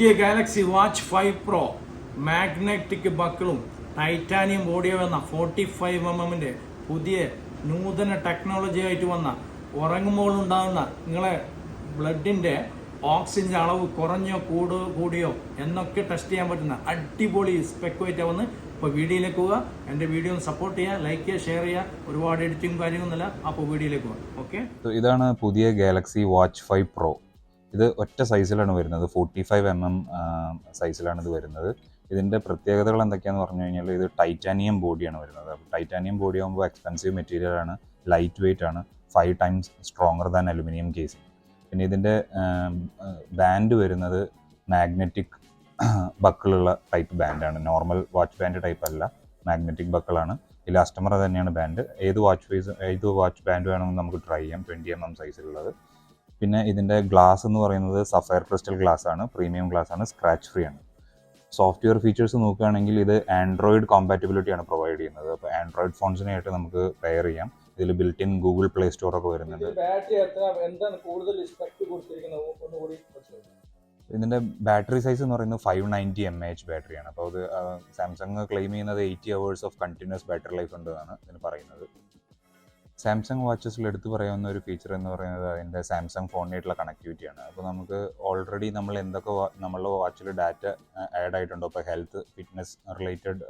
പുതിയ Galaxy watch 5 pro magnetic ബക്കിളും titanium ബോഡിയോ എന്ന 45mm പുതിയ നൂതന ടെക്നോളജി ആയിട്ട് വന്ന ഉറങ്ങുമ്പോൾ ഉണ്ടാകുന്ന നിങ്ങളെ ബ്ലഡിന്റെ ഓക്സിജൻ അളവ് കുറഞ്ഞോ കൂടിയോ എന്നൊക്കെ ടെസ്റ്റ് ചെയ്യാൻ പറ്റുന്ന അടിപൊളി സ്പെക്കുമായിട്ട് വന്ന് ഇപ്പോൾ വീഡിയോയിലേക്ക് പോവുക. എൻ്റെ വീഡിയോ ഒന്ന് സപ്പോർട്ട് ചെയ്യുക, ലൈക്ക് ചെയ്യുക, ഷെയർ ചെയ്യുക. ഒരുപാട് എഡിറ്റിംഗ് കാര്യമൊന്നുമില്ല. അപ്പോൾ വീഡിയോയിലേക്ക് പോകാം. ഓക്കെ, ഇതാണ് പുതിയ ഗാലക്സി വാച്ച് 5 പ്രോ. ഇത് ഒറ്റ സൈസിലാണ് വരുന്നത്, 45mm സൈസിലാണ് ഇത് വരുന്നത്. ഇതിൻ്റെ പ്രത്യേകതകൾ എന്തൊക്കെയാണെന്ന് പറഞ്ഞു കഴിഞ്ഞാൽ ഇത് ടൈറ്റാനിയം ബോഡിയാണ് വരുന്നത്. അപ്പോൾ ടൈറ്റാനിയം ബോഡി ആകുമ്പോൾ എക്സ്പെൻസീവ് മെറ്റീരിയലാണ്, ലൈറ്റ് വെയിറ്റ് ആണ്, 5 times stronger than aluminium casing. പിന്നെ ഇതിൻ്റെ ബാൻഡ് വരുന്നത് മാഗ്നറ്റിക് ബക്കിളുള്ള ടൈപ്പ് ബാൻഡാണ്. നോർമൽ വാച്ച് ബാൻഡ് ടൈപ്പ് അല്ല, മാഗ്നറ്റിക് ബക്കിളാണ്. ഇലാസ്റ്റമർ തന്നെയാണ് ബാൻഡ്. ഏത് വാച്ച് ബാൻഡ് വേണമെങ്കിൽ നമുക്ക് ട്രൈ ചെയ്യാം, 20mm സൈസിലുള്ളത്. പിന്നെ ഇതിൻ്റെ ഗ്ലാസ് എന്ന് പറയുന്നത് സഫയർ ക്രിസ്റ്റൽ ഗ്ലാസ് ആണ്, പ്രീമിയം ഗ്ലാസ് ആണ്, സ്ക്രാച്ച് ഫ്രീ ആണ്. സോഫ്റ്റ്വെയർ ഫീച്ചേഴ്സ് നോക്കുകയാണെങ്കിൽ ഇത് ആൻഡ്രോയിഡ് കോമ്പാറ്റബിലിറ്റി ആണ് പ്രൊവൈഡ് ചെയ്യുന്നത്. അപ്പോൾ ആൻഡ്രോയിഡ് ഫോൺസിനായിട്ട് നമുക്ക് പെയർ ചെയ്യാം. ഇതിൽ built in Google play store ഒക്കെ വരുന്നുണ്ട്. ഇതിൻ്റെ ബാറ്ററി സൈസ് എന്ന് പറയുന്നത് 590 mAh ബാറ്ററിയാണ്. അപ്പോൾ അത് സാംസങ് ക്ലെയിം ചെയ്യുന്നത് 80 hours of continuous battery life ഉണ്ടെന്നാണ് ഇതിന് പറയുന്നത്. സാംസങ് വാച്ചസിൽ എടുത്ത് പറയാവുന്ന ഒരു ഫീച്ചർ എന്ന് പറയുന്നത് അതിൻ്റെ സാംസങ് ഫോണിനായിട്ടുള്ള കണക്ടിവിറ്റിയാണ്. അപ്പോൾ നമുക്ക് ഓൾറെഡി നമ്മൾ എന്തൊക്കെ നമ്മളുടെ വാച്ചിൽ ഡാറ്റ ആഡ് ആയിട്ടുണ്ടോ, ഇപ്പോൾ ഹെൽത്ത് ഫിറ്റ്നസ് റിലേറ്റഡ്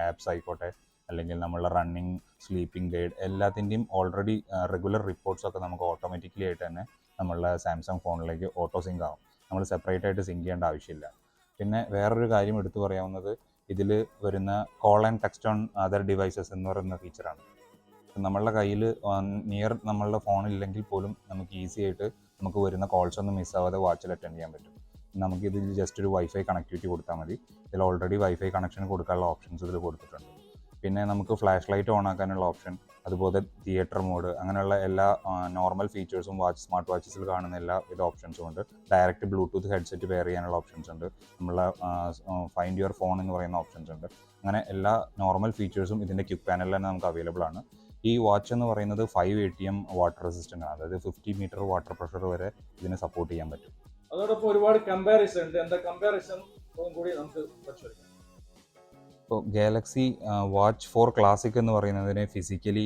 ആപ്സ് ആയിക്കോട്ടെ, അല്ലെങ്കിൽ നമ്മളുടെ റണ്ണിങ്, സ്ലീപ്പിംഗ് ഗൈഡ്, എല്ലാത്തിൻ്റെയും ഓൾറെഡി റെഗുലർ റിപ്പോർട്ട്സൊക്കെ നമുക്ക് ഓട്ടോമാറ്റിക്കലി ആയിട്ട് തന്നെ നമ്മളുടെ സാംസങ് ഫോണിലേക്ക് ഓട്ടോ സിങ്ക് ആവും. നമ്മൾ സെപ്പറേറ്റ് ആയിട്ട് സിങ്ക് ചെയ്യേണ്ട ആവശ്യമില്ല. പിന്നെ വേറൊരു കാര്യം എടുത്തു പറയാവുന്നത് ഇതിൽ വരുന്ന call and text on other devices എന്ന് പറയുന്ന ഫീച്ചറാണ്. നമ്മളുടെ കയ്യിൽ നിയർ നമ്മളുടെ ഫോണില്ലെങ്കിൽ പോലും നമുക്ക് ഈസി ആയിട്ട് നമുക്ക് വരുന്ന കോൾസ് ഒന്നും മിസ്സാവാതെ വാച്ചിൽ അറ്റൻഡ് ചെയ്യാൻ പറ്റും. നമുക്ക് ഇതിൽ ജസ്റ്റ് ഒരു വൈഫൈ കണക്ടിവിറ്റി കൊടുത്താൽ മതി. ഇതിൽ ഓൾറെഡി വൈഫൈ കണക്ഷൻ കൊടുക്കാനുള്ള ഓപ്ഷൻസ് ഇതിൽ കൊടുത്തിട്ടുണ്ട്. പിന്നെ നമുക്ക് ഫ്ലാഷ് ലൈറ്റ് ഓൺ ആക്കാനുള്ള ഓപ്ഷൻ, അതുപോലെ തിയേറ്റർ മോഡ്, അങ്ങനെയുള്ള എല്ലാ നോർമൽ ഫീച്ചേഴ്സും സ്മാർട്ട് വാച്ചസിൽ കാണുന്ന എല്ലാ വിധ ഓപ്ഷൻസും ഉണ്ട്. ഡയറക്റ്റ് ബ്ലൂടൂത്ത് ഹെഡ്സെറ്റ് പെയർ ചെയ്യാനുള്ള ഓപ്ഷൻസ് ഉണ്ട്. നമ്മളെ ഫൈൻഡ് യുവർ ഫോൺ എന്ന് പറയുന്ന ഓപ്ഷൻസ് ഉണ്ട്. അങ്ങനെ എല്ലാ നോർമൽ ഫീച്ചേഴ്സും ഇതിൻ്റെ ക്വിക്ക് പാനലിൽ തന്നെ നമുക്ക് അവൈലബിൾ ആണ്. ഈ വാച്ച് എന്ന് പറയുന്നത് 5 ATM വാട്ടർ റെസിസ്റ്റൻ്റ് ആണ്. അതായത് 50 meter വാട്ടർ പ്രഷർ വരെ ഇതിനെ സപ്പോർട്ട് ചെയ്യാൻ പറ്റും. അതോടൊപ്പം ഒരുപാട് കമ്പാരിസൺ ഉണ്ട്. എന്താ കമ്പാരിസൺ കൂടി നമുക്ക് പരിശോധിക്കാം. ഇപ്പോൾ ഗാലക്സി വാച്ച് 4 ക്ലാസിക് എന്ന് പറയുന്നതിന് ഫിസിക്കലി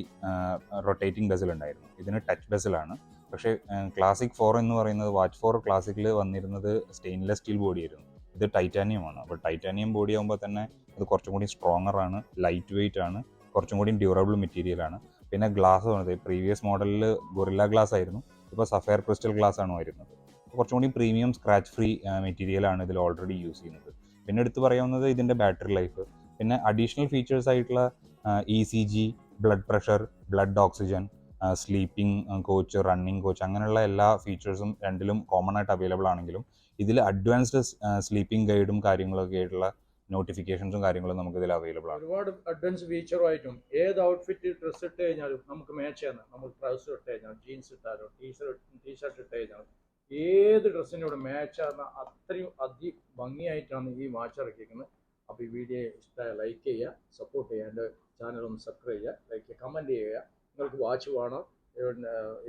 റൊട്ടേറ്റിംഗ് ബെസൽ ഉണ്ടായിരുന്നു. ഇതിന് ടച്ച് ബെസലാണ്. പക്ഷേ ക്ലാസിക് 4 എന്ന് പറയുന്നത് വാച്ച് 4 ക്ലാസിക്കിൽ വന്നിരുന്നത് സ്റ്റെയിൻലെസ് സ്റ്റീൽ ബോഡി ആയിരുന്നു. ഇത് ടൈറ്റാനിയം ആണ്. അപ്പോൾ ടൈറ്റാനിയം ബോഡി ആകുമ്പോൾ തന്നെ അത് കുറച്ചും കൂടി സ്ട്രോങ്ങർ ആണ്, ലൈറ്റ് വെയിറ്റ് ആണ്, കുറച്ചും കൂടി ഡ്യൂറബിൾ മെറ്റീരിയലാണ്. പിന്നെ ഗ്ലാസ് വന്നത് പ്രീവിയസ് മോഡലിൽ ഗൊറില്ല ഗ്ലാസ് ആയിരുന്നു, ഇപ്പോൾ സഫയർ ക്രിസ്റ്റൽ ഗ്ലാസ് ആണ് വരുന്നത്. കുറച്ചും കൂടി പ്രീമിയം സ്ക്രാച്ച് ഫ്രീ മെറ്റീരിയലാണ് ഇതിൽ ഓൾറെഡി യൂസ് ചെയ്യുന്നത്. പിന്നെ എടുത്ത് പറയാവുന്നത് ഇതിൻ്റെ ബാറ്ററി ലൈഫ്, പിന്നെ അഡീഷണൽ ഫീച്ചേഴ്സ് ആയിട്ടുള്ള ECG, blood pressure, blood oxygen, sleeping coach, running coach, അങ്ങനെയുള്ള എല്ലാ ഫീച്ചേഴ്സും രണ്ടിലും കോമൺ ആയിട്ട് അവൈലബിൾ ആണെങ്കിലും ഇതിൽ അഡ്വാൻസ്ഡ് സ്ലീപ്പിംഗ് ഗൈഡും കാര്യങ്ങളൊക്കെ ആയിട്ടുള്ള നോട്ടിഫിക്കേഷൻസും കാര്യങ്ങളും നമുക്ക് ഇതിൽ അവൈലബിൾ ആണ്. ഒരുപാട് അഡ്വാൻസ് ഫീച്ചറുമായിട്ടും ഏത് ഔട്ട്ഫിറ്റ് ഡ്രസ്സ് ഇട്ട് കഴിഞ്ഞാലും നമുക്ക് മാച്ച് ചെയ്യുന്ന, നമ്മൾ ട്രൗസർ ഇട്ട് കഴിഞ്ഞാൽ, ജീൻസ് ഇട്ടാലോ, ടീഷർട്ട് ഇട്ട് കഴിഞ്ഞാൽ ഏത് ഡ്രസ്സിനോട് മാച്ച് ആകുന്ന അത്രയും ഭംഗിയായിട്ടാണ് ഈ വാച്ച് ഇറക്കിയിരിക്കുന്നത്. അപ്പോൾ ഈ വീഡിയോ ഇഷ്ടമായ ലൈക്ക് ചെയ്യുക, സപ്പോർട്ട് ചെയ്യുക, എൻ്റെ ചാനൽ ഒന്ന് സബ്സ്ക്രൈബ് ചെയ്യുക, ലൈക്ക് ചെയ്യുക, കമൻറ്റ് ചെയ്യുക. നിങ്ങൾക്ക് വാച്ച് വേണോ,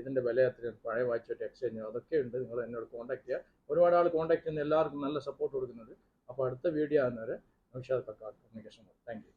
ഇതിൻ്റെ വില എത്ര, പഴയ വാച്ചായിട്ട് എക്സ്ചേഞ്ച് അതൊക്കെ ഉണ്ട്. നിങ്ങൾ എന്നോട് കോൺടാക്ട് ചെയ്യുക. ഒരുപാട് ആൾ കോൺടാക്ട് ചെയ്യുന്ന എല്ലാവർക്കും നല്ല സപ്പോർട്ട് കൊടുക്കുന്നുണ്ട്. അപ്പോൾ അടുത്ത വീഡിയോ ആകുന്നവരെ കമ്മ്യൂണിക്കേഷൻ. Thank you.